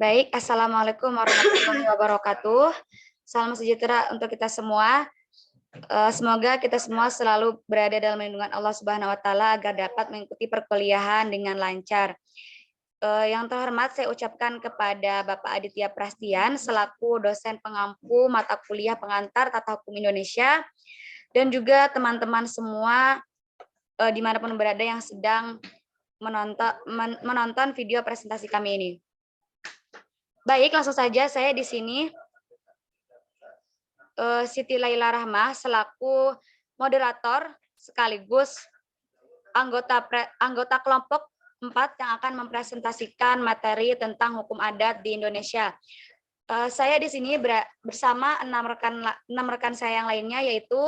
Baik, Assalamualaikum warahmatullahi wabarakatuh. Salam sejahtera untuk kita semua. Semoga kita semua selalu berada dalam lindungan Allah Subhanahu wa Ta'ala agar dapat mengikuti perkuliahan dengan lancar. Yang terhormat saya ucapkan kepada Bapak Aditya Prastian selaku dosen pengampu mata kuliah pengantar Tata Hukum Indonesia dan juga teman-teman semua dimanapun berada yang sedang menonton video presentasi kami ini. Baik, langsung saja saya di sini Siti Laila Rahmah selaku moderator sekaligus anggota kelompok 4 yang akan mempresentasikan materi tentang hukum adat di Indonesia. Saya di sini bersama 6 rekan saya yang lainnya, yaitu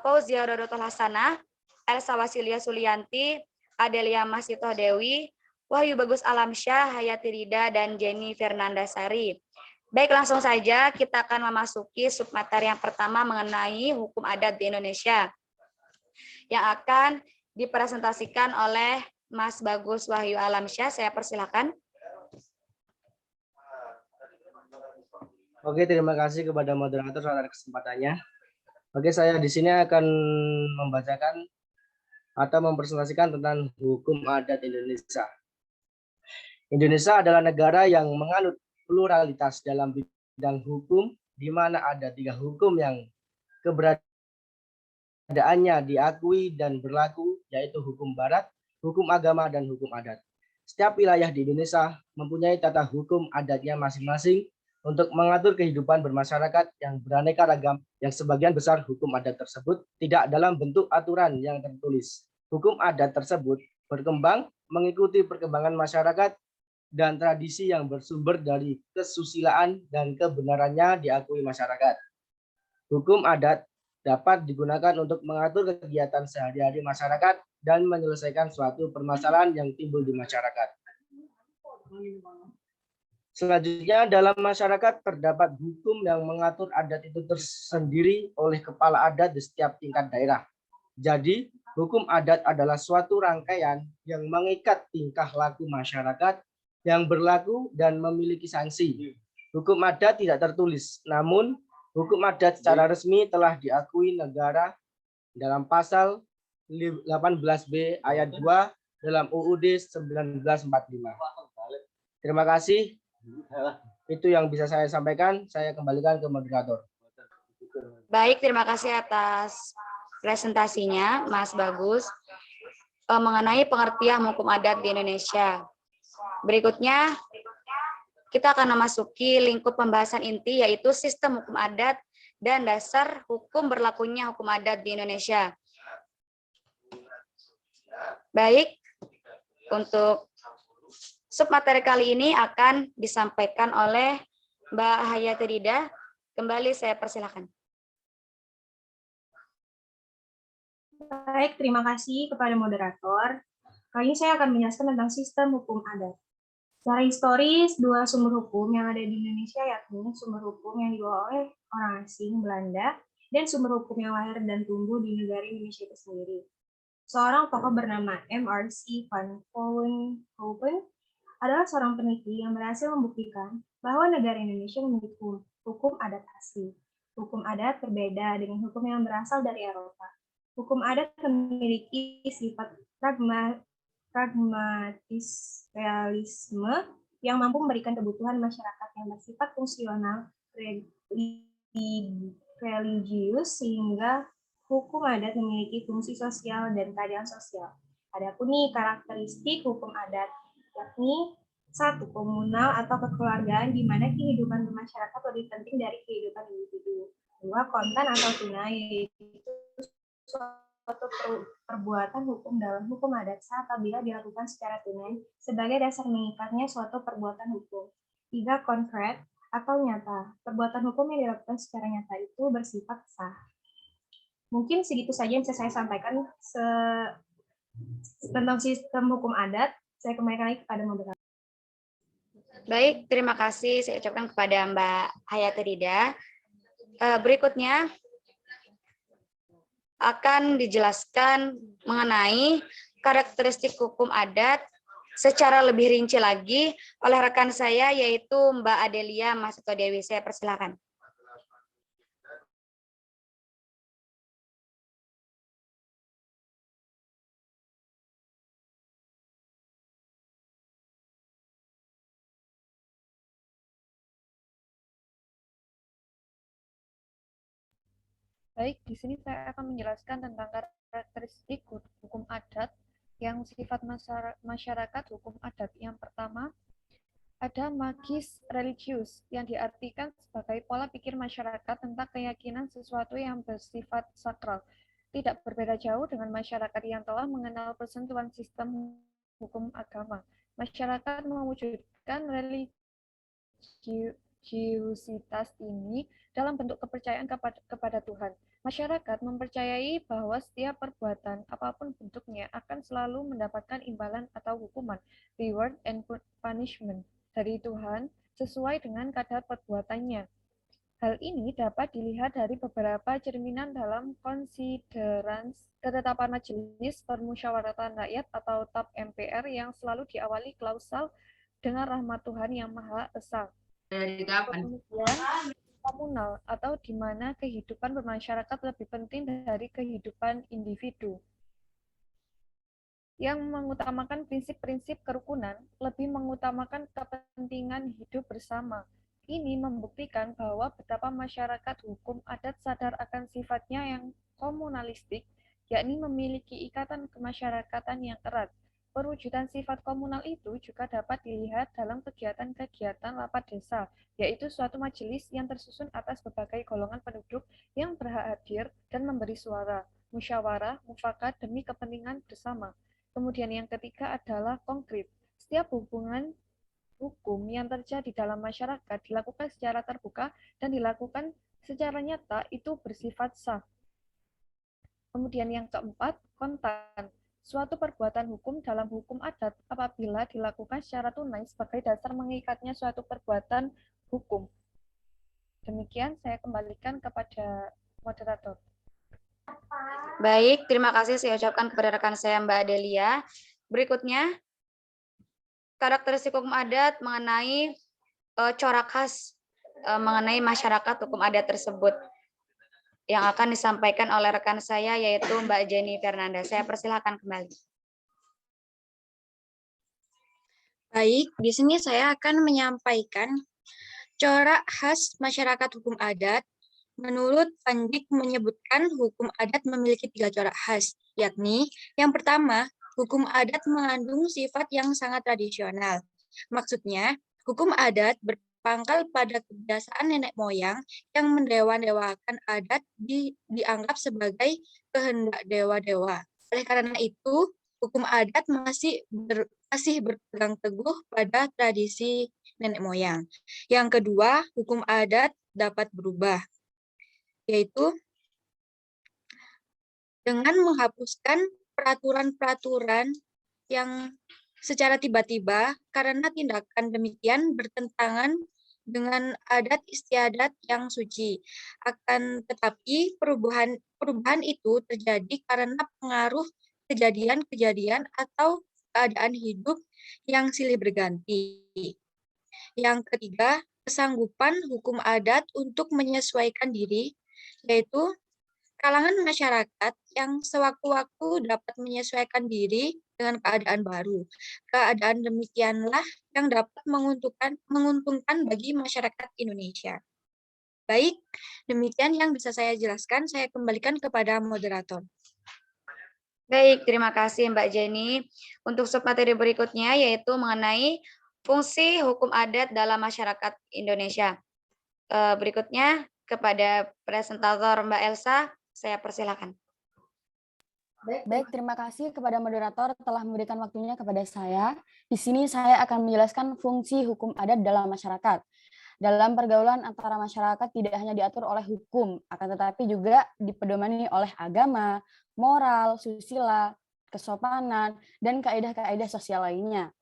Fauzia Rodotul Hasanah, Elsa Wasilia Sulianti, Adelia Masito Dewi, Wahyu Bagus Alamsyah, Hayati Rida, dan Jenny Fernanda Sari. Baik, langsung saja kita akan memasuki submateri yang pertama mengenai hukum adat di Indonesia yang akan dipresentasikan oleh Mas Bagus Wahyu Alamsyah. Saya persilakan. Oke, terima kasih kepada moderator atas kesempatannya. Oke, saya di sini akan membacakan atau mempresentasikan tentang hukum adat Indonesia. Indonesia adalah negara yang menganut pluralitas dalam bidang hukum, di mana ada 3 hukum yang keberadaannya diakui dan berlaku, yaitu hukum barat, hukum agama, dan hukum adat. Setiap wilayah di Indonesia mempunyai tata hukum adatnya masing-masing untuk mengatur kehidupan bermasyarakat yang beraneka ragam, yang sebagian besar hukum adat tersebut tidak dalam bentuk aturan yang tertulis. Hukum adat tersebut berkembang mengikuti perkembangan masyarakat dan tradisi yang bersumber dari kesusilaan dan kebenarannya diakui masyarakat. Hukum adat dapat digunakan untuk mengatur kegiatan sehari-hari masyarakat dan menyelesaikan suatu permasalahan yang timbul di masyarakat. Selanjutnya, dalam masyarakat terdapat hukum yang mengatur adat itu tersendiri oleh kepala adat di setiap tingkat daerah. Jadi, hukum adat adalah suatu rangkaian yang mengikat tingkah laku masyarakat yang berlaku dan memiliki sanksi. Hukum adat tidak tertulis, namun hukum adat secara resmi telah diakui negara dalam pasal 18B ayat 2 dalam UUD 1945. Terima kasih. Itu yang bisa saya sampaikan. Saya kembalikan ke moderator. Baik, terima kasih atas presentasinya, Mas Bagus, mengenai pengertian hukum adat di Indonesia. Berikutnya, kita akan memasuki lingkup pembahasan inti, yaitu sistem hukum adat dan dasar hukum berlakunya hukum adat di Indonesia. Baik, untuk submateri kali ini akan disampaikan oleh Mbak Hayati Rida. Kembali saya persilakan. Baik, terima kasih kepada moderator. Kali ini saya akan menjelaskan tentang sistem hukum adat. Secara historis, 2 sumber hukum yang ada di Indonesia yakni sumber hukum yang dibawa oleh orang asing Belanda dan sumber hukum yang lahir dan tumbuh di negara Indonesia itu sendiri. Seorang tokoh bernama M.R.C. van Vollenhoven adalah seorang peneliti yang berhasil membuktikan bahwa negara Indonesia memiliki hukum adat asli. Hukum adat berbeda dengan hukum yang berasal dari Eropa. Hukum adat memiliki sifat pragmatis realisme yang mampu memberikan kebutuhan masyarakat yang bersifat fungsional religius, sehingga hukum adat memiliki fungsi sosial dan keadilan sosial. Adapun nih karakteristik hukum adat yakni 1. Komunal atau kekeluargaan, di mana kehidupan bermasyarakat lebih penting dari kehidupan individu. 2. Kontan atau tunai, yaitu suatu perbuatan hukum dalam hukum adat apabila dilakukan secara tunai sebagai dasar mengikatnya suatu perbuatan hukum. 3. Konkret atau nyata, perbuatan hukum yang dilakukan secara nyata itu bersifat sah. Mungkin segitu saja yang bisa saya sampaikan tentang sistem hukum adat. Saya kembalikan lagi kepada moderator. Baik, terima kasih saya ucapkan kepada Mbak Hayati Rida. Berikutnya akan dijelaskan mengenai karakteristik hukum adat secara lebih rinci lagi oleh rekan saya, yaitu Mbak Adelia Mahasiswa Dewi. Saya persilakan. Baik, di sini saya akan menjelaskan tentang karakteristik hukum adat yang sifat masyarakat hukum adat. Yang pertama, ada magis religius yang diartikan sebagai pola pikir masyarakat tentang keyakinan sesuatu yang bersifat sakral. Tidak berbeda jauh dengan masyarakat yang telah mengenal persentuhan sistem hukum agama. Masyarakat mewujudkan religiusitas ini dalam bentuk kepercayaan kepada Tuhan. Masyarakat mempercayai bahwa setiap perbuatan, apapun bentuknya, akan selalu mendapatkan imbalan atau hukuman, reward and punishment, dari Tuhan sesuai dengan kadar perbuatannya. Hal ini dapat dilihat dari beberapa cerminan dalam konsideran ketetapan Majelis Permusyawaratan Rakyat atau TAP MPR yang selalu diawali klausal dengan rahmat Tuhan yang Maha Esa. Kemudian komunal atau di mana kehidupan bermasyarakat lebih penting dari kehidupan individu, yang mengutamakan prinsip-prinsip kerukunan, lebih mengutamakan kepentingan hidup bersama. Ini membuktikan bahwa betapa masyarakat hukum adat sadar akan sifatnya yang komunalistik, yakni memiliki ikatan kemasyarakatan yang erat. Perwujudan sifat komunal itu juga dapat dilihat dalam kegiatan-kegiatan rapat desa, yaitu suatu majelis yang tersusun atas berbagai golongan penduduk yang berhak hadir dan memberi suara, musyawarah, mufakat demi kepentingan bersama. Kemudian yang ketiga adalah konkret. Setiap hubungan hukum yang terjadi dalam masyarakat dilakukan secara terbuka dan dilakukan secara nyata itu bersifat sah. Kemudian yang keempat, kontan. Suatu perbuatan hukum dalam hukum adat apabila dilakukan secara tunai sebagai dasar mengikatnya suatu perbuatan hukum. Demikian saya kembalikan kepada moderator. Baik, terima kasih saya ucapkan kepada rekan saya Mbak Adelia. Berikutnya, karakteristik hukum adat mengenai corak khas mengenai masyarakat hukum adat tersebut yang akan disampaikan oleh rekan saya, yaitu Mbak Jenny Fernanda. Saya persilahkan kembali. Baik, di sini saya akan menyampaikan corak khas masyarakat hukum adat. Menurut Pandik menyebutkan hukum adat memiliki 3 corak khas, yakni yang pertama, hukum adat mengandung sifat yang sangat tradisional. Maksudnya, hukum adat berpangkal pada kebiasaan nenek moyang yang mendewa-dewakan adat dianggap sebagai kehendak dewa-dewa. Oleh karena itu, hukum adat masih berpegang teguh pada tradisi nenek moyang. Yang kedua, hukum adat dapat berubah, yaitu dengan menghapuskan peraturan-peraturan yang secara tiba-tiba karena tindakan demikian bertentangan dengan adat istiadat yang suci. Akan tetapi perubahan itu terjadi karena pengaruh kejadian-kejadian atau keadaan hidup yang silih berganti. Yang ketiga, kesanggupan hukum adat untuk menyesuaikan diri, yaitu kalangan masyarakat yang sewaktu-waktu dapat menyesuaikan diri dengan keadaan baru. Keadaan demikianlah yang dapat menguntungkan bagi masyarakat Indonesia. Baik, demikian yang bisa saya jelaskan. Saya kembalikan kepada moderator. Baik, terima kasih Mbak Jenny. Untuk submateri berikutnya yaitu mengenai fungsi hukum adat dalam masyarakat Indonesia. Berikutnya kepada presentator Mbak Elsa, saya persilakan. Baik, terima kasih kepada moderator telah memberikan waktunya kepada saya. Di sini saya akan menjelaskan fungsi hukum adat dalam masyarakat. Dalam pergaulan antara masyarakat tidak hanya diatur oleh hukum, akan tetapi juga dipedomani oleh agama, moral, susila, kesopanan, dan kaidah-kaidah sosial lainnya.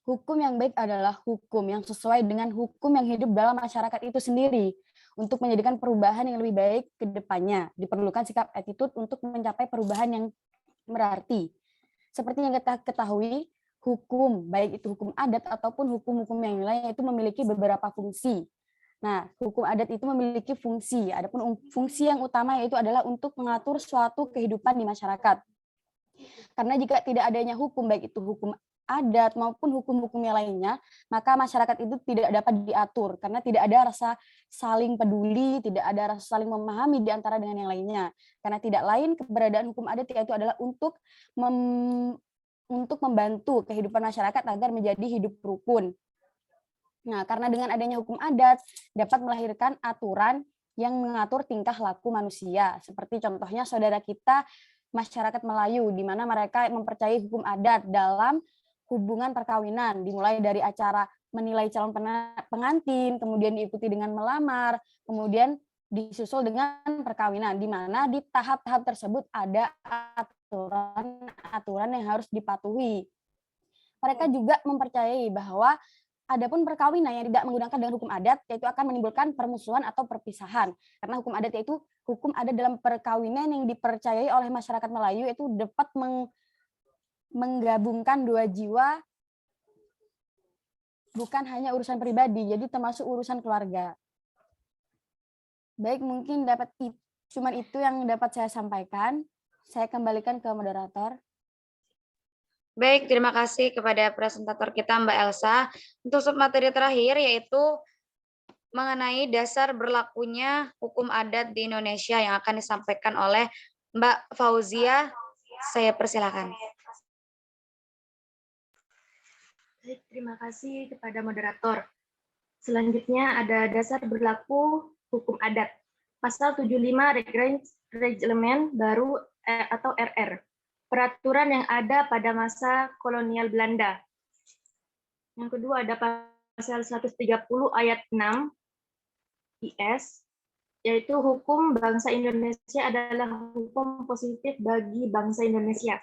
Hukum yang baik adalah hukum yang sesuai dengan hukum yang hidup dalam masyarakat itu sendiri. Untuk menjadikan perubahan yang lebih baik ke depannya, diperlukan sikap attitude untuk mencapai perubahan yang berarti. Seperti yang kita ketahui, hukum, baik itu hukum adat ataupun hukum-hukum yang lain, itu memiliki beberapa fungsi. Nah, hukum adat itu memiliki fungsi, adapun fungsi yang utama yaitu adalah untuk mengatur suatu kehidupan di masyarakat. Karena jika tidak adanya hukum, baik itu hukum adat maupun hukum-hukum yang lainnya, maka masyarakat itu tidak dapat diatur karena tidak ada rasa saling peduli, tidak ada rasa saling memahami di antara dengan yang lainnya. Karena tidak lain keberadaan hukum adat yaitu adalah untuk membantu kehidupan masyarakat agar menjadi hidup rukun. Nah, karena dengan adanya hukum adat dapat melahirkan aturan yang mengatur tingkah laku manusia. Seperti contohnya saudara kita masyarakat Melayu, di mana mereka mempercayai hukum adat dalam hubungan perkawinan, dimulai dari acara menilai calon pengantin, kemudian diikuti dengan melamar, kemudian disusul dengan perkawinan, di mana di tahap-tahap tersebut ada aturan-aturan yang harus dipatuhi. Mereka juga mempercayai bahwa adapun perkawinan yang tidak menggunakan dengan hukum adat, yaitu akan menimbulkan permusuhan atau perpisahan. Karena hukum adat yaitu hukum adat dalam perkawinan yang dipercayai oleh masyarakat Melayu itu dapat menggabungkan dua jiwa, bukan hanya urusan pribadi, jadi termasuk urusan keluarga. Baik, mungkin cuman itu yang dapat saya sampaikan. Saya kembalikan ke moderator. Baik, terima kasih kepada presentator kita Mbak Elsa. Untuk submateri terakhir yaitu mengenai dasar berlakunya hukum adat di Indonesia yang akan disampaikan oleh Mbak Fauzia. Saya persilakan. Baik, terima kasih kepada moderator. Selanjutnya ada dasar berlaku hukum adat. Pasal 75 Reglemen Baru atau RR. Peraturan yang ada pada masa kolonial Belanda. Yang kedua ada pasal 130 ayat 6 IS, yaitu hukum bangsa Indonesia adalah hukum positif bagi bangsa Indonesia.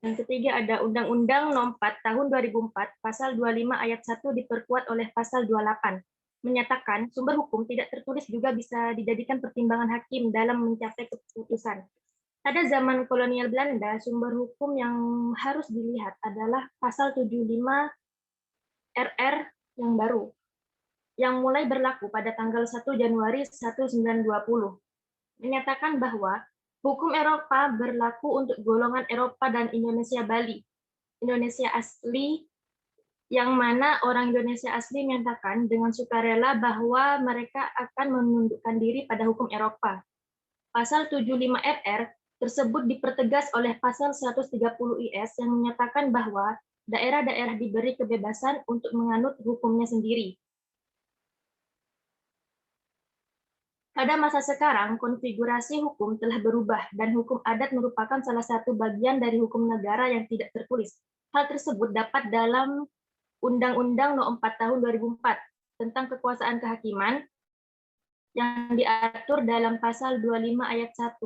Yang ketiga ada Undang-Undang No. 4 Tahun 2004, pasal 25 ayat 1 diperkuat oleh pasal 28, menyatakan sumber hukum tidak tertulis juga bisa dijadikan pertimbangan hakim dalam mencapai keputusan. Pada zaman kolonial Belanda, sumber hukum yang harus dilihat adalah pasal 75 RR yang baru, yang mulai berlaku pada tanggal 1 Januari 1920, menyatakan bahwa hukum Eropa berlaku untuk golongan Eropa dan Indonesia Bali, Indonesia asli, yang mana orang Indonesia asli menyatakan dengan sukarela bahwa mereka akan menundukkan diri pada hukum Eropa. Pasal 75 RR tersebut dipertegas oleh pasal 130 IS yang menyatakan bahwa daerah-daerah diberi kebebasan untuk menganut hukumnya sendiri. Pada masa sekarang, konfigurasi hukum telah berubah dan hukum adat merupakan salah satu bagian dari hukum negara yang tidak tertulis. Hal tersebut dapat dalam Undang-Undang No. 4 Tahun 2004 tentang kekuasaan kehakiman yang diatur dalam pasal 25 ayat 1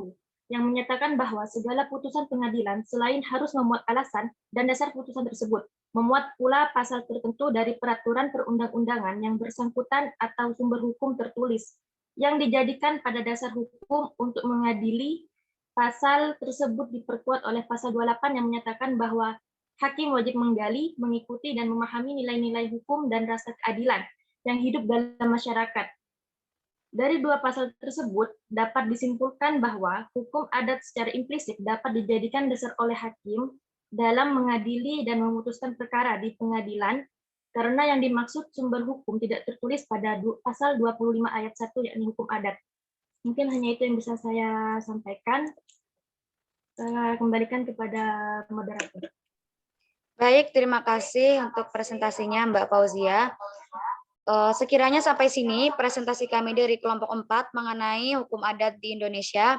yang menyatakan bahwa segala putusan pengadilan selain harus memuat alasan dan dasar putusan tersebut, memuat pula pasal tertentu dari peraturan perundang-undangan yang bersangkutan atau sumber hukum tertulis yang dijadikan pada dasar hukum untuk mengadili. Pasal tersebut diperkuat oleh pasal 28 yang menyatakan bahwa hakim wajib menggali, mengikuti, dan memahami nilai-nilai hukum dan rasa keadilan yang hidup dalam masyarakat. Dari dua pasal tersebut, dapat disimpulkan bahwa hukum adat secara implisit dapat dijadikan dasar oleh hakim dalam mengadili dan memutuskan perkara di pengadilan, karena yang dimaksud sumber hukum tidak tertulis pada pasal 25 ayat 1, yakni hukum adat. Mungkin hanya itu yang bisa saya sampaikan. Saya kembalikan kepada moderator. Baik, terima kasih untuk presentasinya Mbak Fauzia. Sekiranya sampai sini presentasi kami dari kelompok 4 mengenai hukum adat di Indonesia.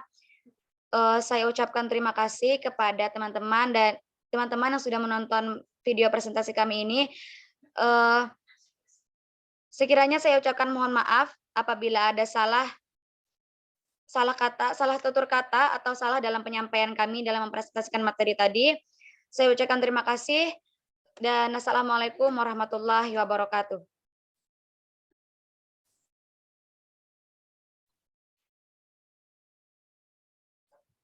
Saya ucapkan terima kasih kepada teman-teman dan teman-teman yang sudah menonton video presentasi kami ini. Sekiranya saya ucapkan mohon maaf apabila ada salah tutur kata atau salah dalam penyampaian kami dalam mempresentasikan materi tadi. Saya ucapkan terima kasih dan assalamualaikum warahmatullahi wabarakatuh.